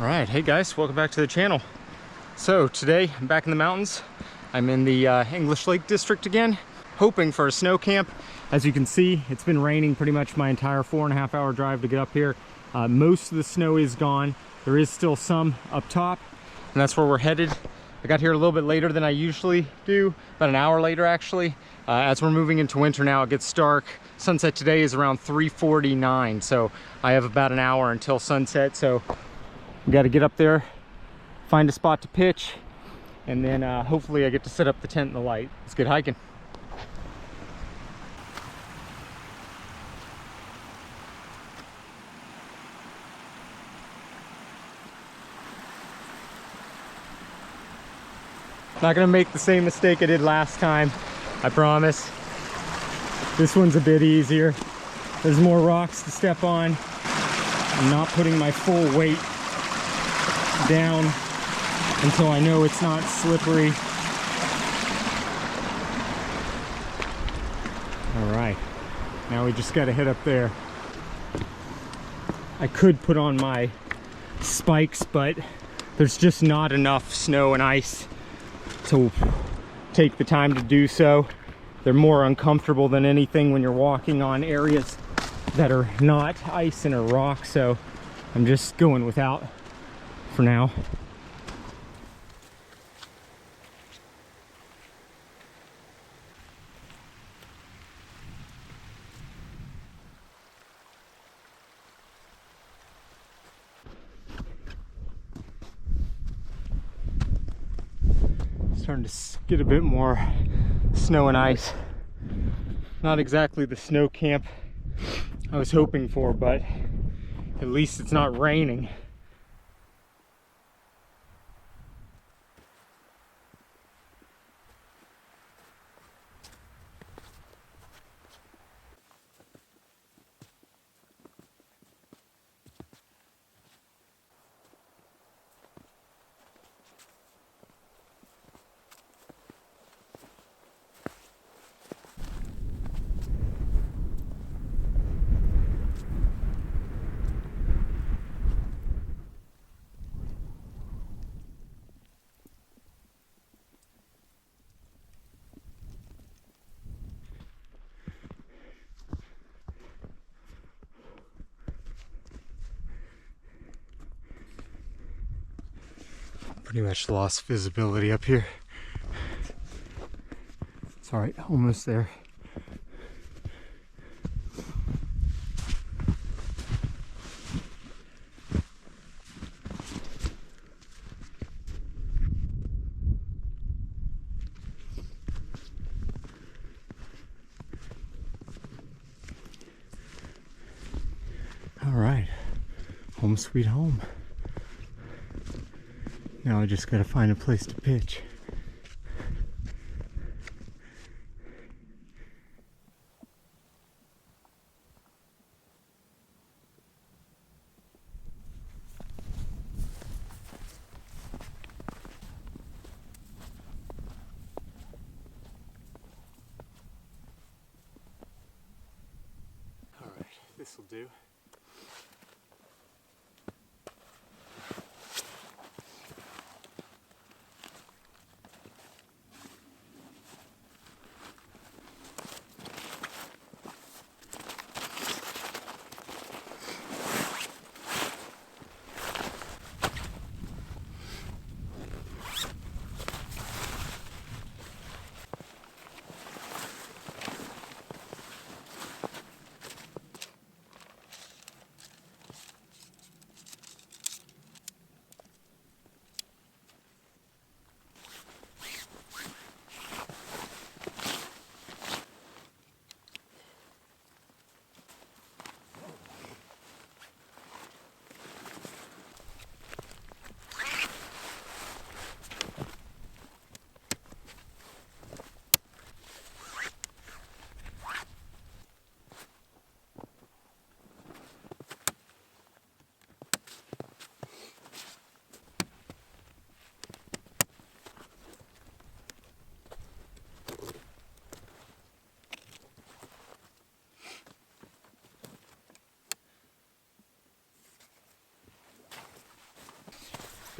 Alright, hey guys, welcome back to the channel. So today I'm back in the mountains. I'm in the English Lake District again, hoping for a snow camp. As you can see, it's been raining pretty much my entire 4.5 hour drive to get up here. Most of the snow is gone. There is still some up top, and that's where we're headed. I got here a little bit later than I usually do, about an hour later actually. As we're moving into winter now, it gets dark. Sunset today is around 3:49, so I have about an hour until sunset. So we got to get up there, find a spot to pitch, and then hopefully I get to set up the tent and the light. Let's get hiking. Not gonna make the same mistake I did last time, I promise. This one's a bit easier. There's more rocks to step on. I'm not putting my full weight down until I know it's not slippery. All right, now we just gotta head up there. I could put on my spikes, but there's just not enough snow and ice to take the time to do so. They're more uncomfortable than anything when you're walking on areas that are not ice and are rock, so I'm just going without for now. Starting to get a bit more snow and ice. Not exactly the snow camp I was hoping for, but at least it's not raining. Pretty much lost visibility up here. It's all right, almost there. All right, home sweet home. Now I just gotta find a place to pitch. All right, this'll do.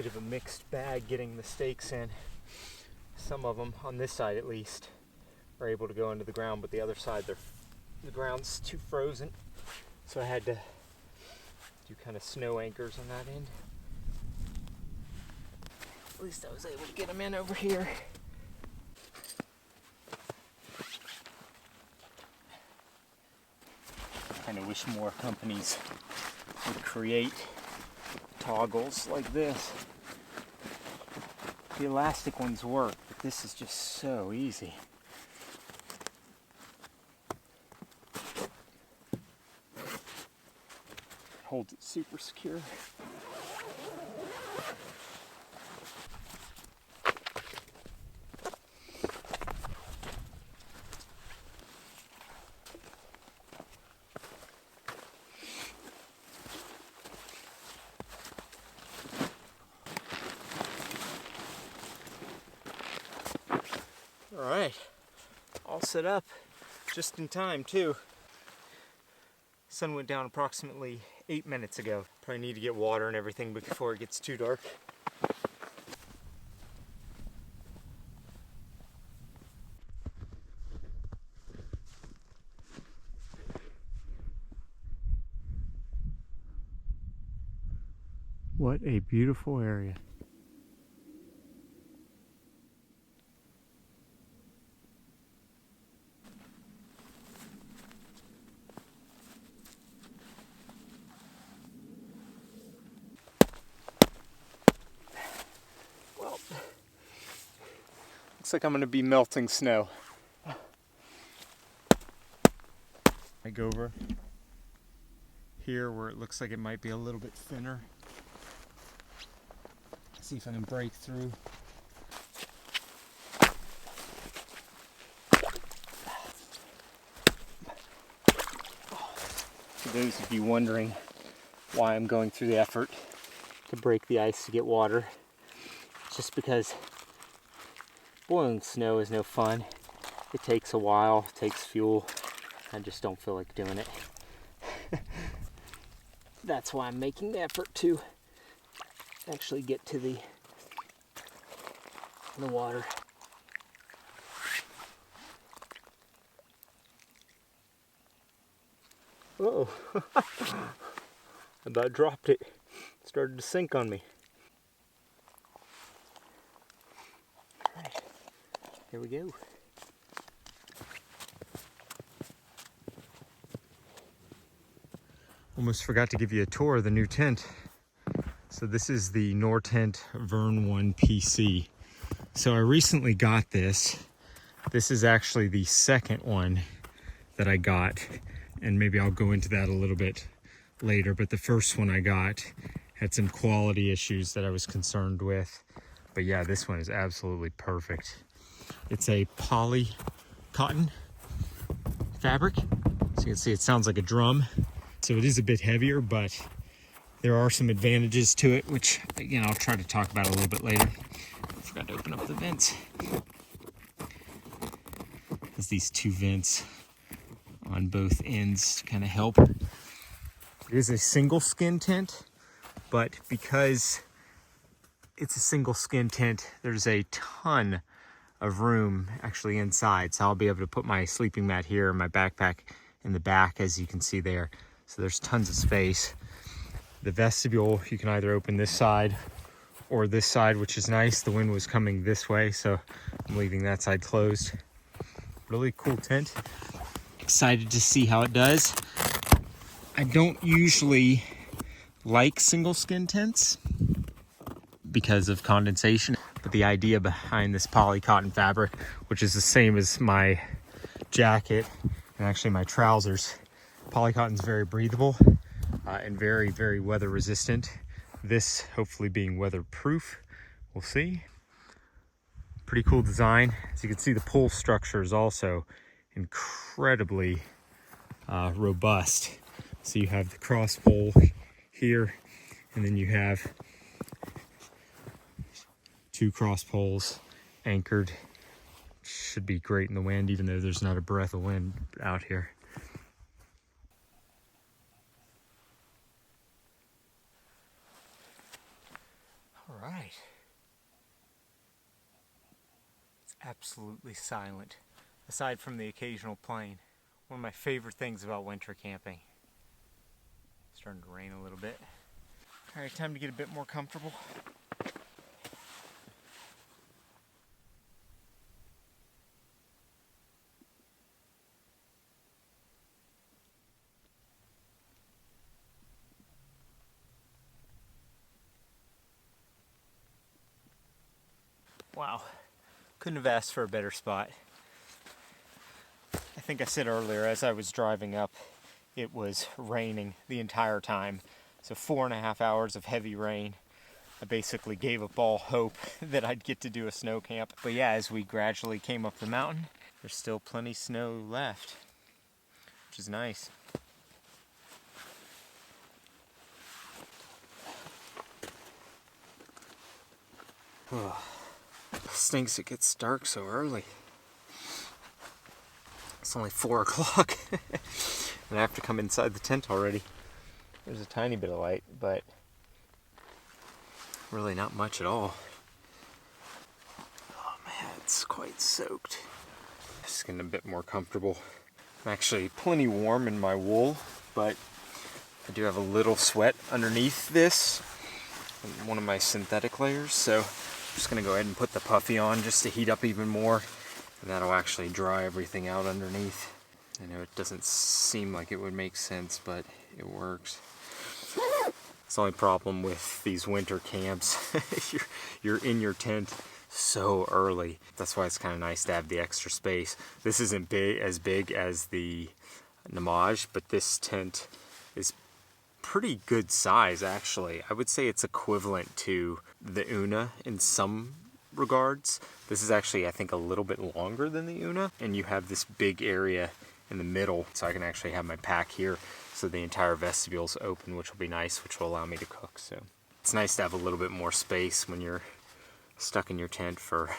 bit of a mixed bag getting the stakes in. Some of them, on this side at least, are able to go into the ground, but the other side, the ground's too frozen. So I had to do kind of snow anchors on that end. At least I was able to get them in over here. I kind of wish more companies would create toggles like this. The elastic ones work, but this is just so easy. Holds it super secure. All right, all set up, just in time too. Sun went down approximately 8 minutes ago. Probably need to get water and everything before it gets too dark. What a beautiful area. Well, looks like I'm gonna be melting snow. I go over here where it looks like it might be a little bit thinner. See if I can break through. For those of you wondering why I'm going through the effort to break the ice to get water, it's just because boiling snow is no fun. It takes a while, it takes fuel. I just don't feel like doing it. That's why I'm making the effort to actually get to the water. Uh-oh. I about dropped it. It started to sink on me. All right, here we go. Almost forgot to give you a tour of the new tent. So this is the Nortent Vern 1 PC. So I recently got this. This is actually the second one that I got, and maybe I'll go into that a little bit later, but the first one I got had some quality issues that I was concerned with. But yeah, this one is absolutely perfect. It's a poly cotton fabric. So you can see it sounds like a drum. So it is a bit heavier, but there are some advantages to it, which again, I'll try to talk about a little bit later. I forgot to open up the vents. There's these two vents on both ends to kind of help. It is a single skin tent, but because it's a single skin tent, there's a ton of room actually inside. So I'll be able to put my sleeping mat here, my backpack in the back, as you can see there. So there's tons of space. The vestibule, you can either open this side or this side, which is nice. The wind was coming this way, so I'm leaving that side closed. Really cool tent. Excited to see how it does. I don't usually like single skin tents because of condensation, but the idea behind this poly cotton fabric, which is the same as my jacket and actually my trousers, poly cotton is very breathable and very, very weather resistant. This hopefully being weatherproof, we'll see. Pretty cool design. As you can see, the pull structure is also incredibly robust. So you have the cross pole here, and then you have two cross poles anchored. Should be great in the wind, even though there's not a breath of wind out here. All right. It's absolutely silent, aside from the occasional plane. One of my favorite things about winter camping. It's starting to rain a little bit. All right, time to get a bit more comfortable. Wow, couldn't have asked for a better spot. I think I said earlier, as I was driving up, it was raining the entire time. So 4.5 hours of heavy rain. I basically gave up all hope that I'd get to do a snow camp. But yeah, as we gradually came up the mountain, there's still plenty snow left, which is nice. Stinks it gets dark so early. It's only 4 o'clock and I have to come inside the tent already. There's a tiny bit of light, but really not much at all. Oh, my head's quite soaked. Just getting a bit more comfortable. I'm actually plenty warm in my wool, but I do have a little sweat underneath this, one of my synthetic layers, so I'm just gonna go ahead and put the puffy on just to heat up even more, and that'll actually dry everything out underneath. I know it doesn't seem like it would make sense, but it works. It's the only problem with these winter camps. you're in your tent so early. That's why it's kind of nice to have the extra space. This isn't as big as the Namaj, but this tent is pretty good size actually. I would say it's equivalent to the Una in some regards. This is actually, I think, a little bit longer than the Una, and you have this big area in the middle, so I can actually have my pack here, so the entire vestibule's open, which will be nice, which will allow me to cook. So it's nice to have a little bit more space when you're stuck in your tent for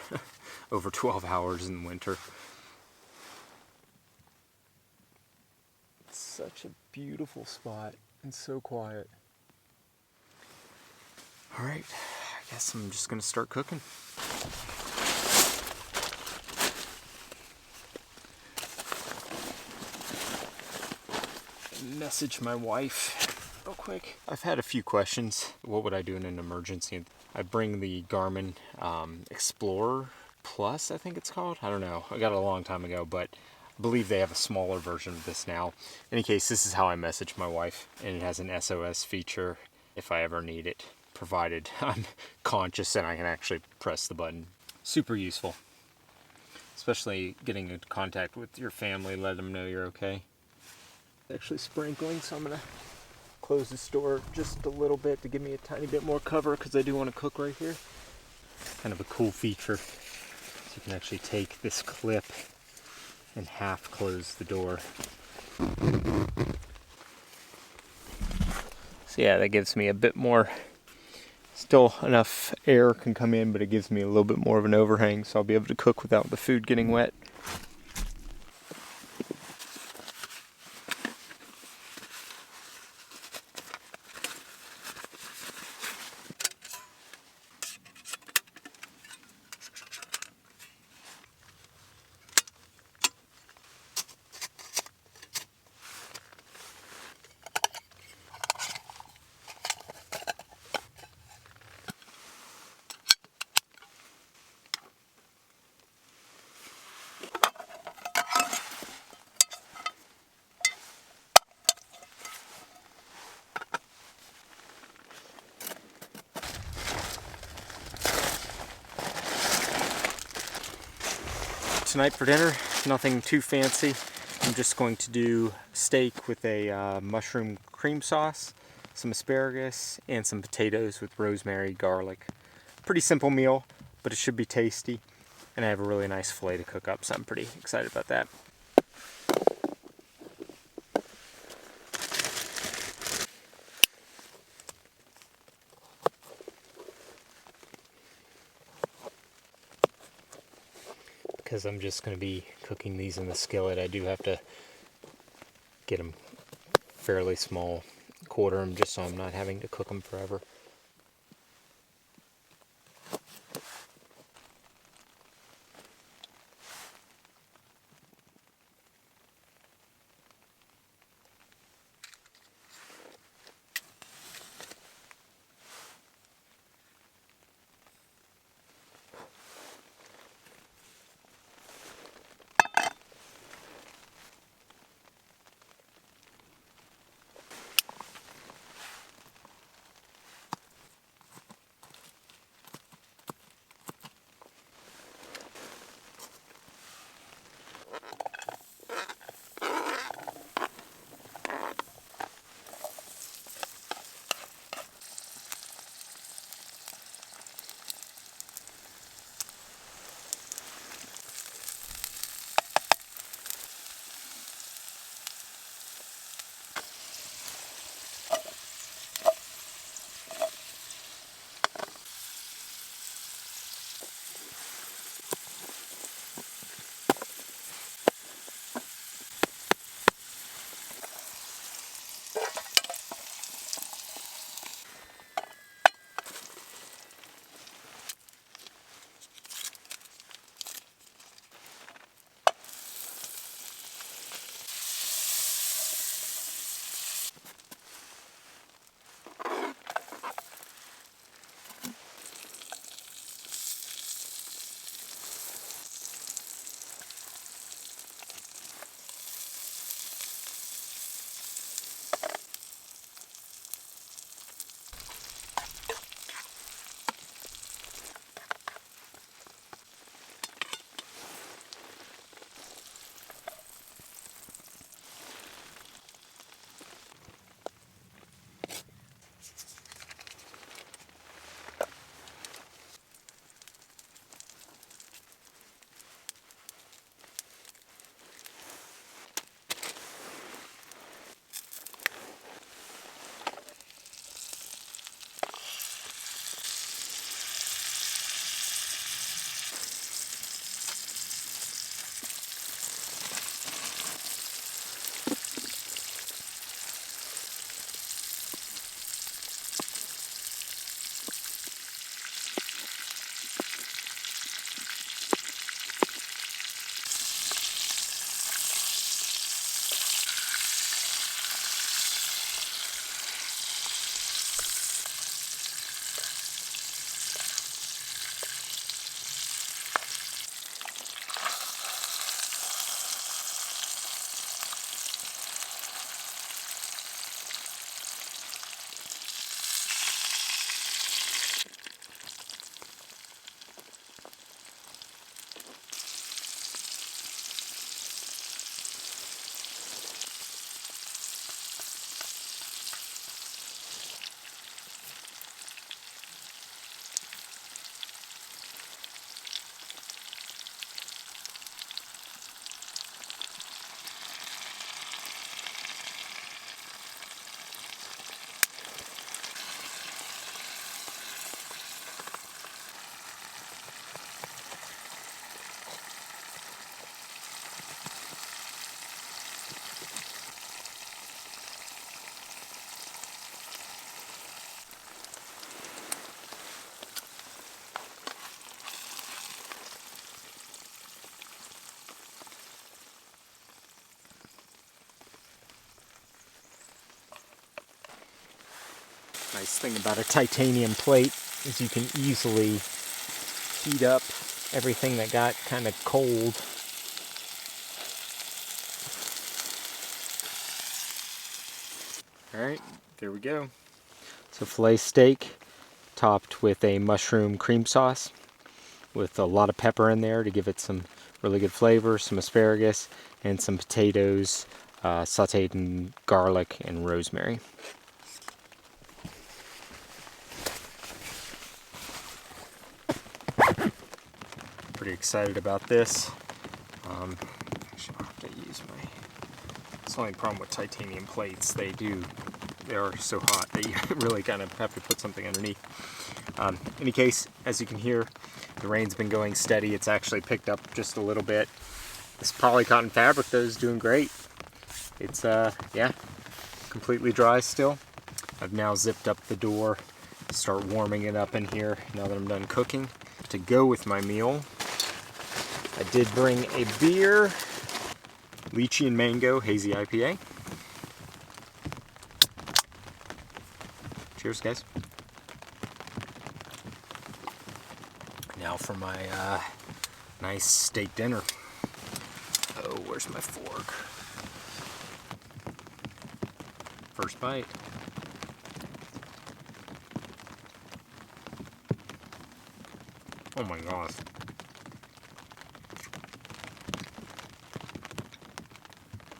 over 12 hours in winter. It's such a beautiful spot and so quiet. All right, I guess I'm just gonna start cooking. Message my wife real quick. I've had a few questions. What would I do in an emergency? I bring the Garmin Explorer Plus, I think it's called. I don't know. I got it a long time ago, but I believe they have a smaller version of this now. In any case, this is how I message my wife, and it has an SOS feature if I ever need it, provided I'm conscious and I can actually press the button. Super useful, especially getting in contact with your family, let them know you're okay. Actually sprinkling, so I'm gonna close this door just a little bit to give me a tiny bit more cover, because I do want to cook right here. Kind of a cool feature. So you can actually take this clip and half close the door. So yeah, that gives me a bit more, still enough air can come in, but it gives me a little bit more of an overhang, so I'll be able to cook without the food getting wet. Tonight for dinner, nothing too fancy. I'm just going to do steak with a mushroom cream sauce, some asparagus, and some potatoes with rosemary, garlic. Pretty simple meal, but it should be tasty. And I have a really nice fillet to cook up, so I'm pretty excited about that. Because I'm just going to be cooking these in the skillet, I do have to get them fairly small, quarter them, just so I'm not having to cook them forever. Nice thing about a titanium plate is you can easily heat up everything that got kind of cold. Alright, there we go. So filet steak topped with a mushroom cream sauce with a lot of pepper in there to give it some really good flavor, some asparagus, and some potatoes sauteed in garlic and rosemary. Pretty excited about this. Actually, I'll have to use my... It's the only problem with titanium plates. They are so hot that you really kind of have to put something underneath. In any case, as you can hear, the rain's been going steady. It's actually picked up just a little bit. This polycotton fabric, though, is doing great. It's, yeah, completely dry still. I've now zipped up the door to start warming it up in here now that I'm done cooking. To go with my meal, I did bring a beer, Lychee and Mango Hazy IPA. Cheers, guys. Now for my nice steak dinner. Oh, where's my fork? First bite. Oh my gosh.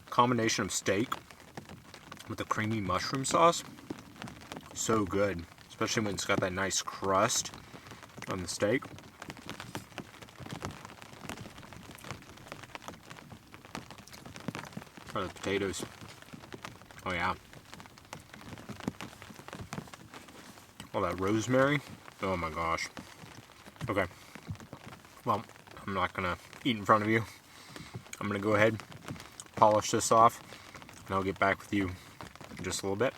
Combination of steak with the creamy mushroom sauce. So good. Especially when it's got that nice crust on the steak. Or the potatoes. Oh yeah. All that rosemary. Oh my gosh. Okay. Well, I'm not gonna eat in front of you. I'm gonna go ahead, polish this off, and I'll get back with you in just a little bit.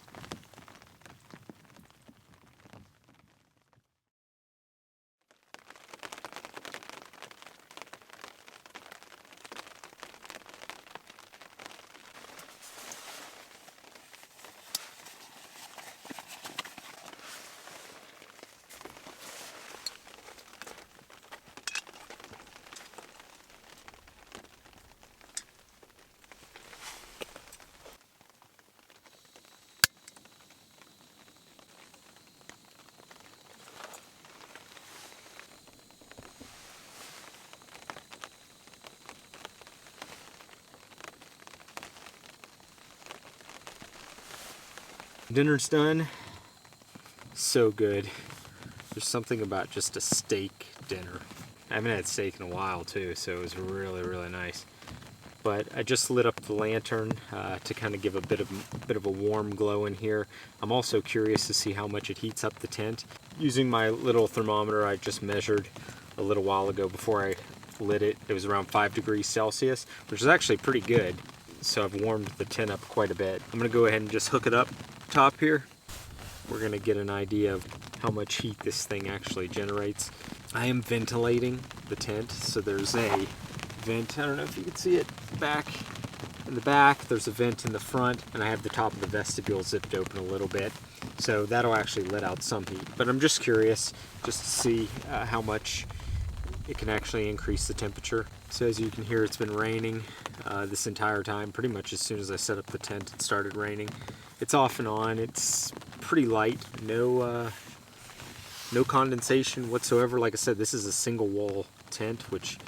Dinner's done. So good. There's something about just a steak dinner. I haven't had steak in a while too, so it was really, really nice. But I just lit up the lantern to kind of give a bit of a warm glow in here. I'm also curious to see how much it heats up the tent. Using my little thermometer I just measured a little while ago before I lit it, it was around 5 degrees Celsius, which is actually pretty good. So I've warmed the tent up quite a bit. I'm gonna go ahead and just hook it up top here. We're gonna get an idea of how much heat this thing actually generates. I am ventilating the tent, so there's a vent. I don't know if you can see it back in the back. There's a vent in the front, and I have the top of the vestibule zipped open a little bit. So that'll actually let out some heat. But I'm just curious just to see how much it can actually increase the temperature. So as you can hear, it's been raining this entire time. Pretty much as soon as I set up the tent, it started raining. It's off and on. It's pretty light. No condensation whatsoever. Like I said, this is a single wall tent, which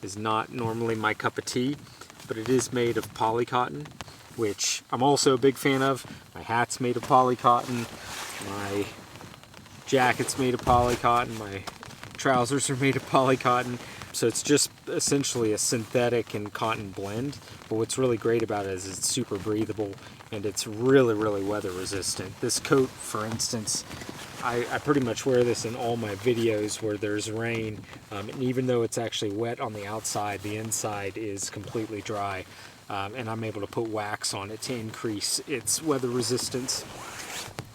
is not normally my cup of tea, but it is made of polycotton, which I'm also a big fan of. My hat's made of polycotton. My jacket's made of polycotton. My trousers are made of polycotton. So it's just essentially a synthetic and cotton blend. But what's really great about it is it's super breathable and it's really, really weather resistant. This coat, for instance, I pretty much wear this in all my videos where there's rain. And even though it's actually wet on the outside, the inside is completely dry. And I'm able to put wax on it to increase its weather resistance.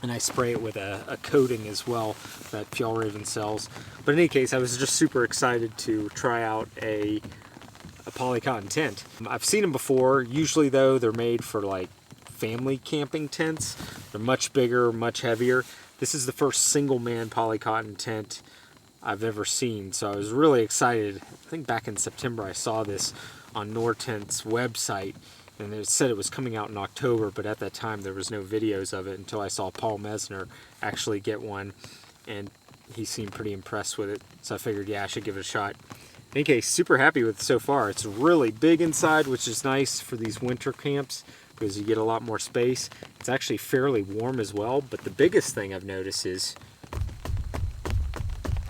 And I spray it with a coating as well that Fjallraven sells. But in any case, I was just super excited to try out a polycotton tent. I've seen them before. Usually though, they're made for like family camping tents. They're much bigger, much heavier. This is the first single man polycotton tent I've ever seen, so I was really excited. I think back in September I saw this on Nortent's website, and it said it was coming out in October, but at that time there was no videos of it until I saw Paul Mesner actually get one, and he seemed pretty impressed with it, so I figured, yeah, I should give it a shot. In any case, super happy with it so far. It's really big inside, which is nice for these winter camps because you get a lot more space. It's actually fairly warm as well, but the biggest thing I've noticed is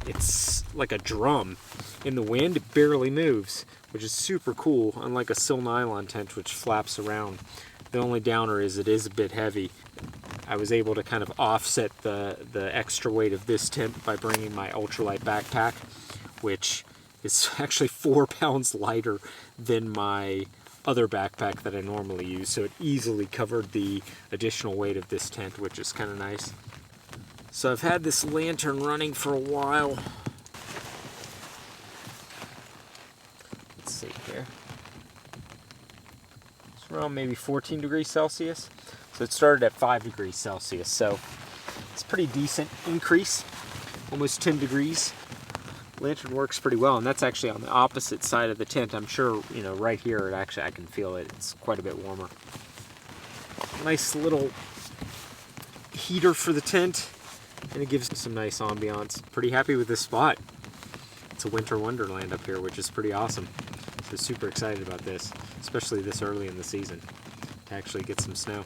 it's like a drum. In the wind, it barely moves, which is super cool, unlike a sil nylon tent, which flaps around. The only downer is it is a bit heavy. I was able to kind of offset the extra weight of this tent by bringing my ultralight backpack, which is actually 4 pounds lighter than my other backpack that I normally use, so it easily covered the additional weight of this tent, which is kind of nice. So I've had this lantern running for a while. Let's see here. It's around maybe 14 degrees Celsius. So it started at 5 degrees Celsius, so it's a pretty decent increase, almost 10 degrees. Lantern works pretty well, and that's actually on the opposite side of the tent. I'm sure, you know, right here, I can feel it. It's quite a bit warmer. Nice little heater for the tent, and it gives some nice ambiance. Pretty happy with this spot. It's a winter wonderland up here, which is pretty awesome. So super excited about this, especially this early in the season, to actually get some snow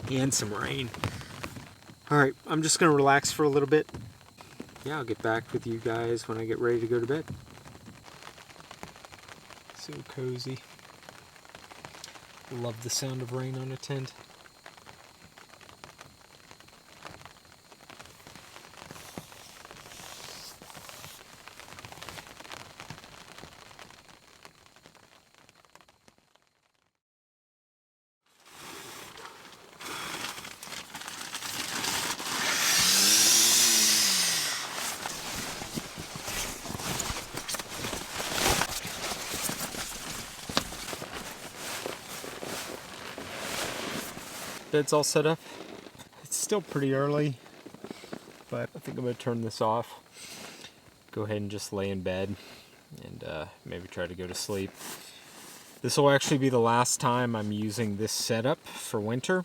and some rain. All right, I'm just gonna relax for a little bit. Yeah, I'll get back with you guys when I get ready to go to bed. So cozy. Love the sound of rain on a tent. Bed's all set up. It's still pretty early, but I think I'm going to turn this off. Go ahead and just lay in bed and maybe try to go to sleep. This will actually be the last time I'm using this setup for winter.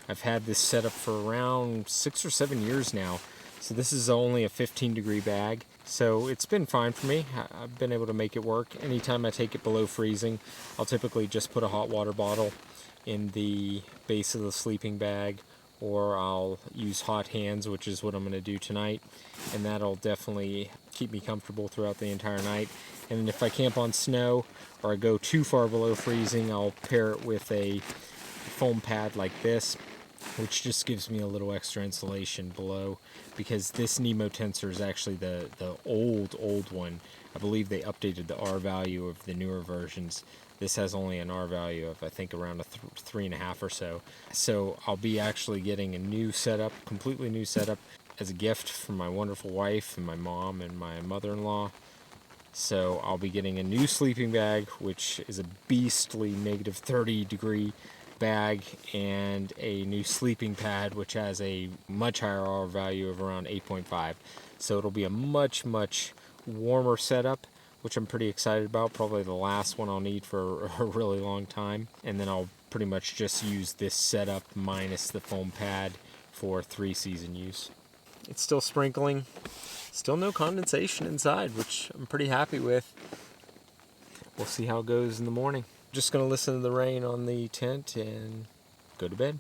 I've had this setup for around 6 or 7 years now. So this is only a 15-degree bag. So it's been fine for me. I've been able to make it work. Anytime I take it below freezing, I'll typically just put a hot water bottle in the base of the sleeping bag, or I'll use hot hands, which is what I'm going to do tonight, and that'll definitely keep me comfortable throughout the entire night. And if I camp on snow or I go too far below freezing, I'll pair it with a foam pad like this, which just gives me a little extra insulation below, because this Nemo tensor is actually the old one. I believe they updated the R value of the newer versions. This has only an R value of, I think, around a 3.5 or so. So I'll be actually getting a new setup, completely new setup, as a gift from my wonderful wife and my mom and my mother-in-law. So I'll be getting a new sleeping bag, which is a beastly negative 30-degree bag, and a new sleeping pad, which has a much higher R value of around 8.5. So it'll be a much warmer setup, which I'm pretty excited about. Probably the last one I'll need for a really long time. And then I'll pretty much just use this setup minus the foam pad for 3-season use. It's still sprinkling. Still no condensation inside, which I'm pretty happy with. We'll see how it goes in the morning. Just gonna listen to the rain on the tent and go to bed.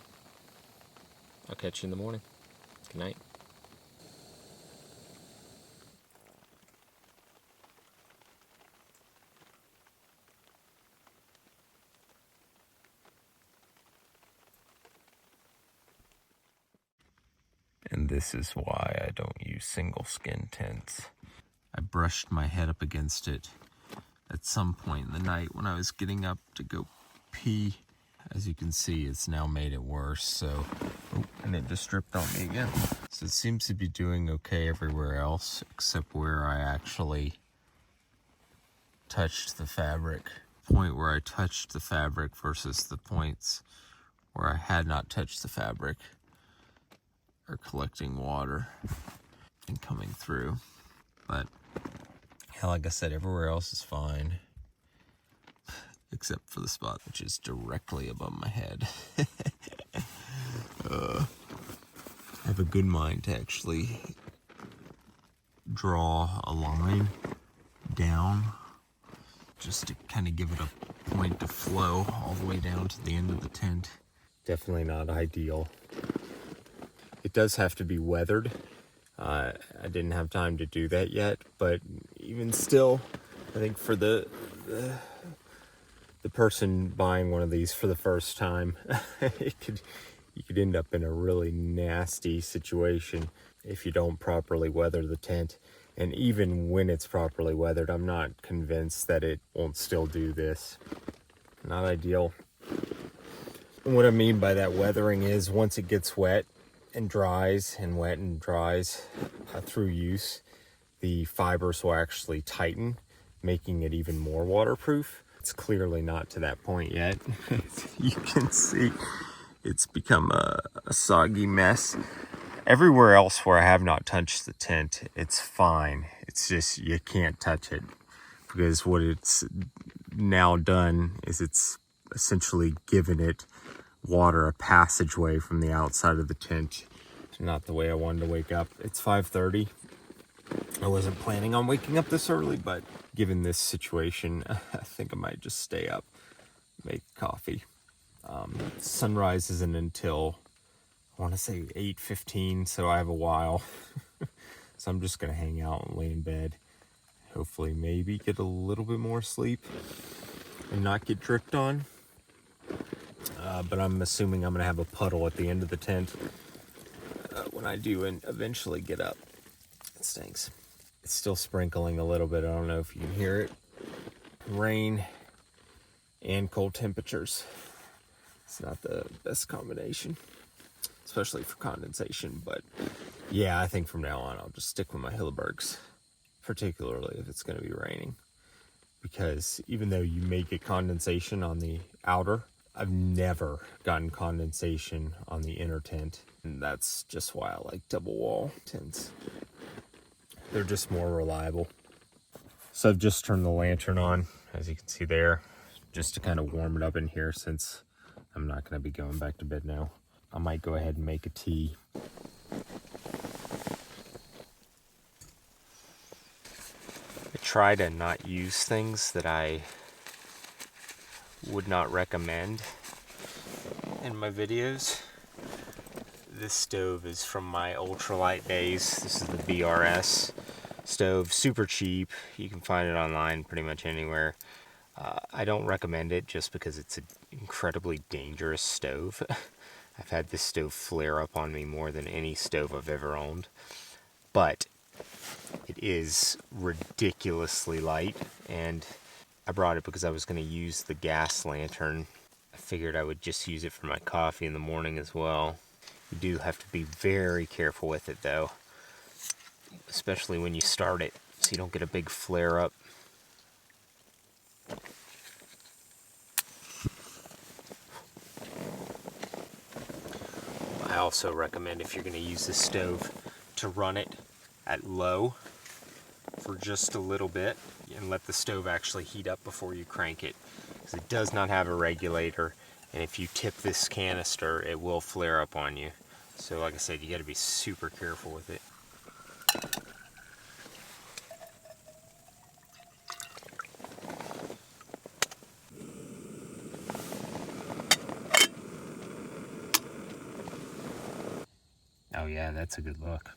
I'll catch you in the morning. Good night. And this is why I don't use single skin tents. I brushed my head up against it at some point in the night when I was getting up to go pee. As you can see, it's now made it worse, so... Oh, and it just dripped on me again. So it seems to be doing okay everywhere else, except where I actually touched the fabric. The point where I touched the fabric versus the points where I had not touched the fabric. are collecting water and coming through. But yeah, like I said, everywhere else is fine, except for the spot which is directly above my head. I have a good mind to actually draw a line down just to kind of give it a point to flow all the way down to the end of the tent. Definitely not ideal. It does have to be weathered. I didn't have time to do that yet, but even still, I think for the person buying one of these for the first time, you could end up in a really nasty situation if you don't properly weather the tent. And even when it's properly weathered, I'm not convinced that it won't still do this. Not ideal. And what I mean by that weathering is once it gets wet and dries and wet and dries through use, the fibers will actually tighten, making it even more waterproof. It's clearly not to that point yet. You can see it's become a soggy mess. Everywhere else where I have not touched the tent, it's fine. It's just you can't touch it, because what it's now done is it's essentially given it water a passageway from the outside of the tent. Not the way I wanted to wake up. It's 5:30. I wasn't planning on waking up this early, but given this situation, I think I might just stay up, make coffee. Sunrise isn't until, I want to say 8:15, so I have a while. So I'm just gonna hang out and lay in bed. Hopefully maybe get a little bit more sleep and not get dripped on. But I'm assuming I'm gonna have a puddle at the end of the tent when I do and eventually get up. It stinks. It's still sprinkling a little bit. I don't know if you can hear it. Rain and cold temperatures. It's not the best combination, especially for condensation. But yeah, I think from now on I'll just stick with my Hillebergs, particularly if it's going to be raining. Because even though you may get condensation on the outer, I've never gotten condensation on the inner tent. And that's just why I like double wall tents. They're just more reliable. So I've just turned the lantern on, as you can see there, just to kind of warm it up in here since I'm not going to be going back to bed now. I might go ahead and make a tea. I try to not use things that I would not recommend in my videos. This stove is from my ultralight days. This is the BRS stove, super cheap. You can find it online pretty much anywhere. I don't recommend it just because it's an incredibly dangerous stove. I've had this stove flare up on me more than any stove I've ever owned. But it is ridiculously light, and I brought it because I was going to use the gas lantern. I figured I would just use it for my coffee in the morning as well. You do have to be very careful with it though, especially when you start it, so you don't get a big flare up. I also recommend, if you're going to use this stove, to run it at low for just a little bit and let the stove actually heat up before you crank it, because it does not have a regulator, and if you tip this canister it will flare up on you. So like I said, you got to be super careful with it. Oh yeah, that's a good look.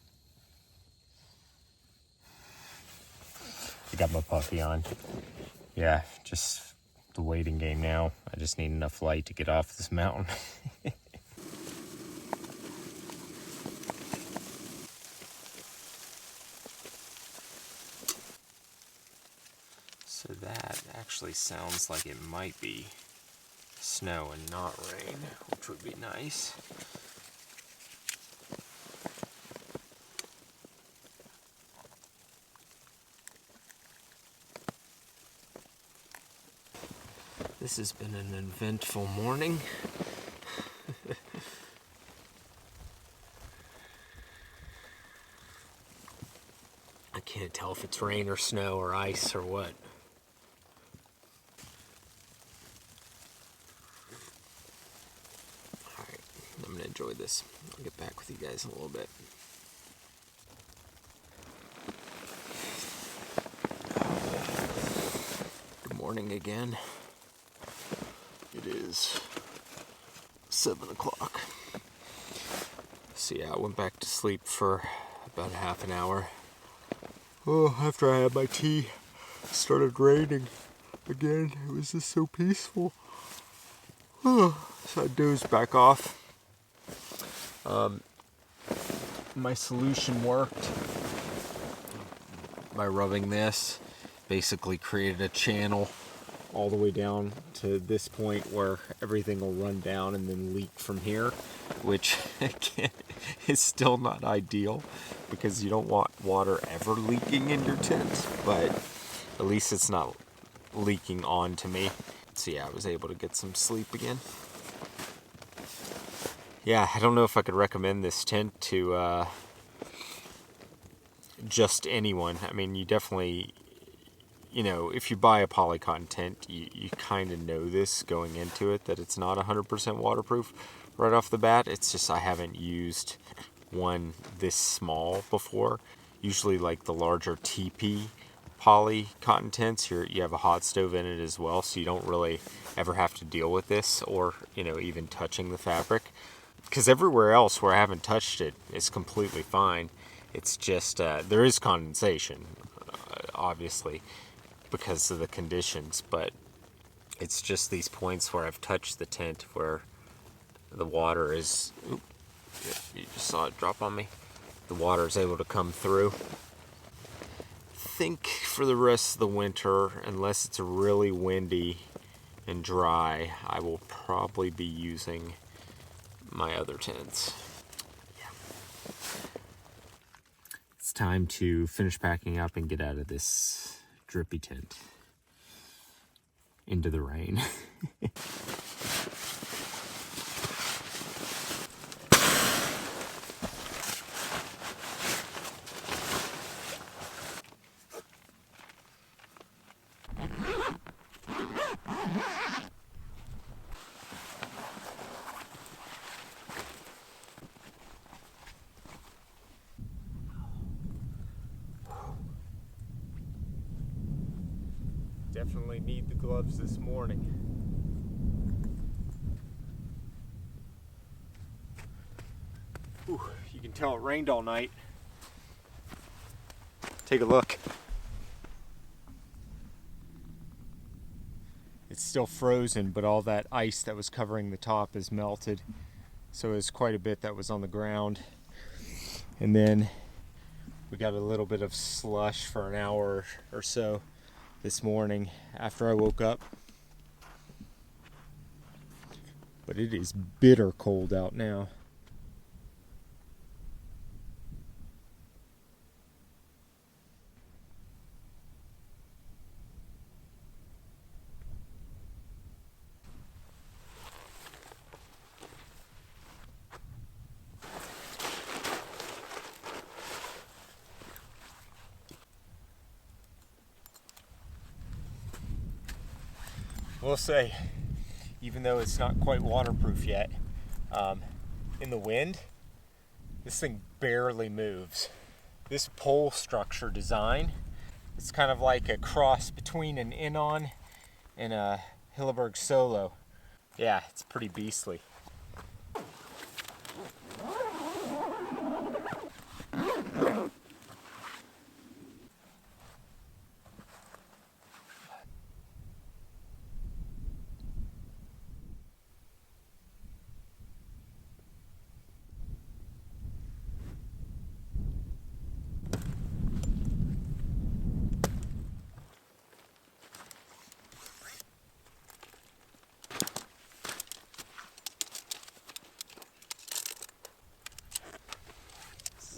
I got my puffy on. Yeah, just the waiting game now. I just need enough light to get off this mountain. So that actually sounds like it might be snow and not rain, which would be nice. This has been an eventful morning. can't tell if it's rain or snow or ice or what. Alright, I'm going to enjoy this. I'll get back with you guys in a little bit. Good morning again. It is 7 o'clock. So yeah, I went back to sleep for about a half an hour. Oh, after I had my tea, it started raining again. It was just so peaceful. Oh, so I dozed back off. My solution worked. By rubbing this, basically created a channel all the way down to this point where everything will run down and then leak from here, which again is still not ideal because you don't want water ever leaking in your tent, but at least it's not leaking onto me. So yeah, I was able to get some sleep again. Yeah, I don't know if I could recommend this tent to just anyone. I mean, you definitely, you know, if you buy a polycotton tent, you kind of know this going into it, that it's not 100% waterproof right off the bat. It's just I haven't used one this small before. Usually like the larger TP poly cotton tents, you have a hot stove in it as well, so you don't really ever have to deal with this or, you know, even touching the fabric. Because everywhere else where I haven't touched it is completely fine. It's just, there is condensation, obviously, because of the conditions, but it's just these points where I've touched the tent where the water is, oop, you just saw it drop on me, the water is able to come through. I think for the rest of the winter, unless it's really windy and dry, I will probably be using my other tents. Yeah. It's time to finish packing up and get out of this drippy tent into the rain. Definitely need the gloves this morning. Whew, you can tell it rained all night. Take a look. It's still frozen, but all that ice that was covering the top is melted. So there's quite a bit that was on the ground. And then we got a little bit of slush for an hour or so this morning after I woke up. But it is bitter cold out now. We'll say, even though it's not quite waterproof yet, in the wind, this thing barely moves. This pole structure design, it's kind of like a cross between an Inon and a Hilleberg Solo. Yeah, it's pretty beastly.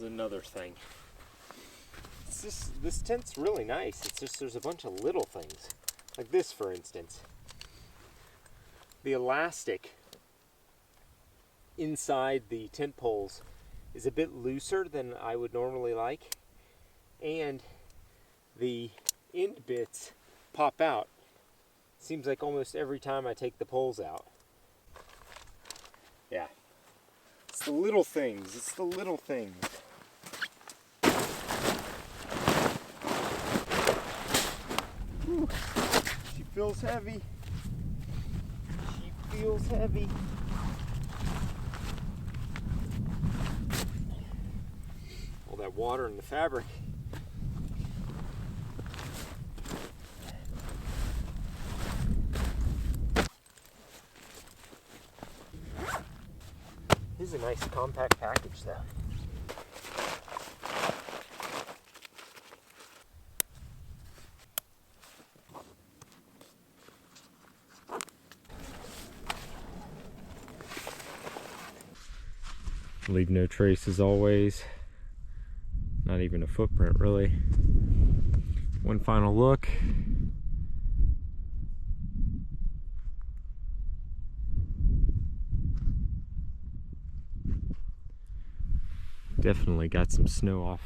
Another thing. This tent's really nice. It's just there's a bunch of little things. Like this, for instance. The elastic inside the tent poles is a bit looser than I would normally like. And the end bits pop out. Seems like almost every time I take the poles out. Yeah. It's the little things. It's the little things. Whew. She feels heavy. She feels heavy. All that water in the fabric. This is a nice compact package though. Leave no trace as always. Not even a footprint really. One final look. Definitely got some snow off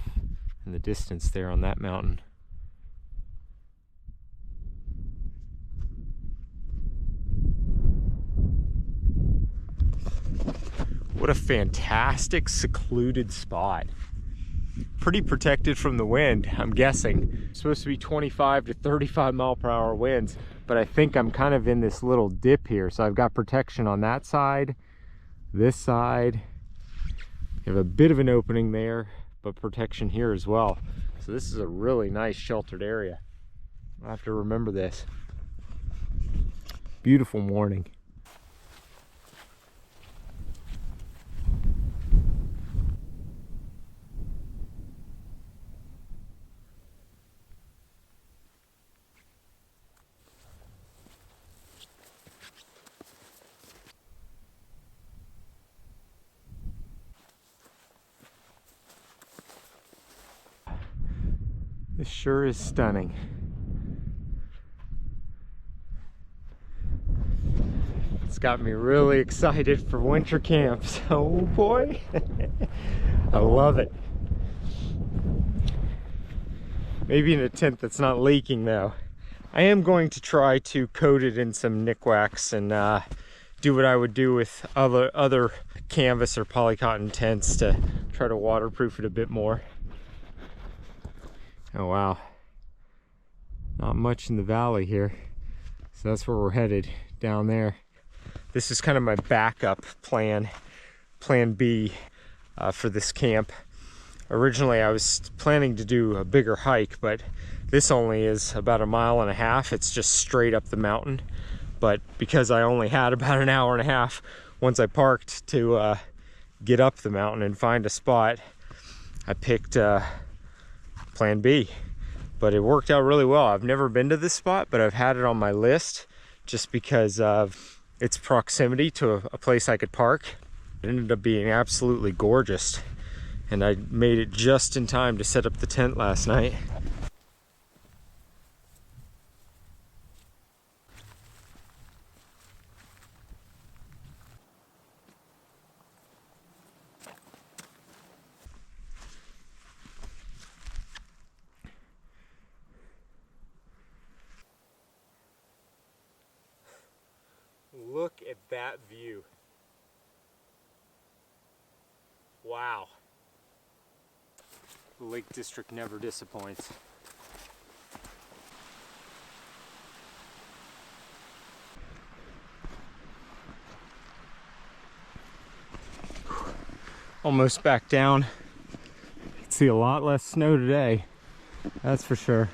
in the distance there on that mountain. What a fantastic secluded spot. Pretty protected from the wind, I'm guessing. It's supposed to be 25 to 35 mile per hour winds, but I think I'm kind of in this little dip here. So I've got protection on that side, this side. You have a bit of an opening there, but protection here as well. So this is a really nice sheltered area. I'll have to remember this. Beautiful morning. This sure is stunning. It's got me really excited for winter camps. Oh boy, I love it. Maybe in a tent that's not leaking though. I am going to try to coat it in some Nikwax and do what I would do with other canvas or polycotton tents to try to waterproof it a bit more. Oh wow, not much in the valley here. So that's where we're headed, down there. This is kind of my backup plan, plan B for this camp. Originally I was planning to do a bigger hike, but this only is about 1.5 miles. It's just straight up the mountain. But because I only had about 1.5 hours once I parked to get up the mountain and find a spot, I picked plan B, but it worked out really well. I've never been to this spot, but I've had it on my list just because of its proximity to a place I could park. It ended up being absolutely gorgeous, and I made it just in time to set up the tent last night. Look at that view. Wow. The Lake District never disappoints. Almost back down. You can see a lot less snow today, that's for sure.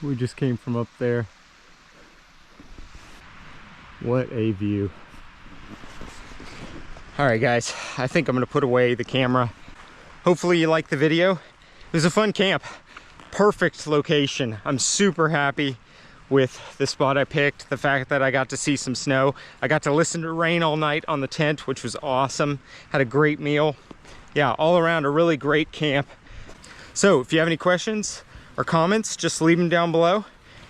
We just came from up there. What a view. All right guys, I think I'm gonna put away the camera. Hopefully you liked the video. It was a fun camp. Perfect location. I'm super happy with the spot I picked, the fact that I got to see some snow. I got to listen to rain all night on the tent, which was awesome. Had a great meal. Yeah, all around a really great camp. So if you have any questions or comments, just leave them down below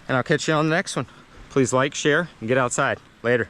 and I'll catch you on the next one. Please like, share, and get outside. Later.